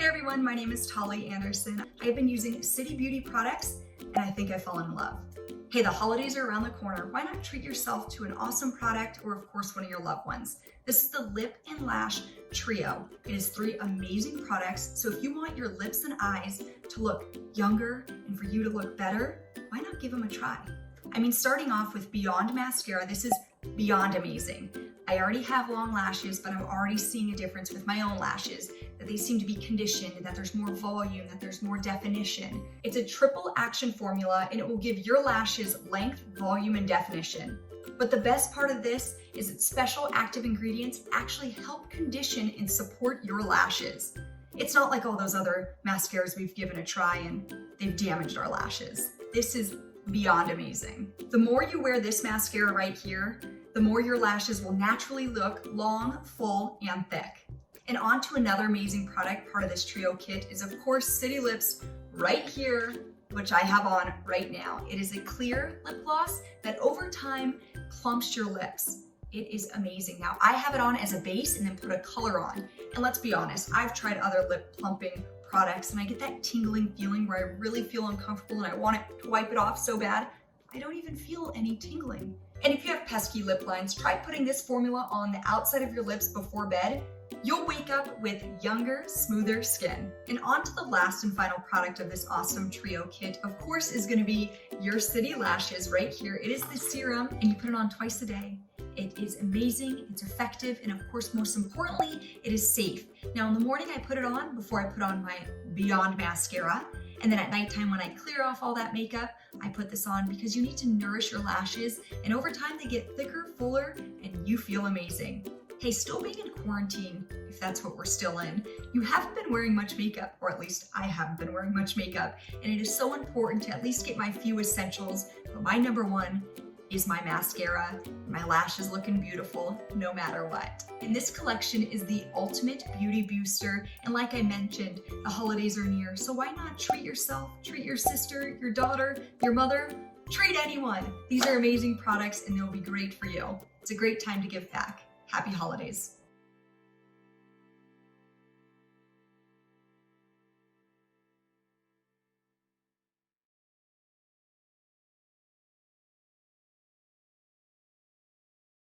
everyone, my name is Tolly Anderson. I have been using City Beauty products and I think I've fallen in love. Hey, the holidays are around the corner. Why not treat yourself to an awesome product or of course one of your loved ones? This is the Lip and Lash Trio. It is 3 amazing products. So if you want your lips and eyes to look younger and for you to look better, why not give them a try? I mean, starting off with Beyond Mascara, this is beyond amazing. I already have long lashes, but I'm already seeing a difference with my own lashes, that they seem to be conditioned, that there's more volume, that there's more definition. It's a triple action formula and it will give your lashes length, volume, and definition. But the best part of this is that special active ingredients actually help condition and support your lashes. It's not like all those other mascaras we've given a try and they've damaged our lashes. This is beyond amazing. The more you wear this mascara right here, the more your lashes will naturally look long, full, and thick. And on to another amazing product, part of this trio kit is of course City Lips right here, which I have on right now. It is a clear lip gloss that over time plumps your lips. It is amazing. Now I have it on as a base and then put a color on. And let's be honest, I've tried other lip plumping products and I get that tingling feeling where I really feel uncomfortable and I want to wipe it off so bad. I don't even feel any tingling. And if you have pesky lip lines, try putting this formula on the outside of your lips before bed. You'll wake up with younger, smoother skin. And on to the last and final product of this awesome trio kit, of course, is going to be your City Lashes right here. It is the serum and you put it on twice a day. It is amazing, it's effective, and of course, most importantly, it is safe. Now in the morning I put it on before I put on my Beyond Mascara, and then at nighttime when I clear off all that makeup, I put this on because you need to nourish your lashes, and over time they get thicker, fuller, and you feel amazing. Hey, still being in quarantine, if that's what we're still in, you haven't been wearing much makeup, or at least I haven't been wearing much makeup, and it is so important to at least get my few essentials, but my number one is my mascara. My lashes looking beautiful no matter what. And this collection is the ultimate beauty booster. And like I mentioned, the holidays are near, so why not treat yourself, treat your sister, your daughter, your mother, treat anyone. These are amazing products and they'll be great for you. It's a great time to give back. Happy holidays.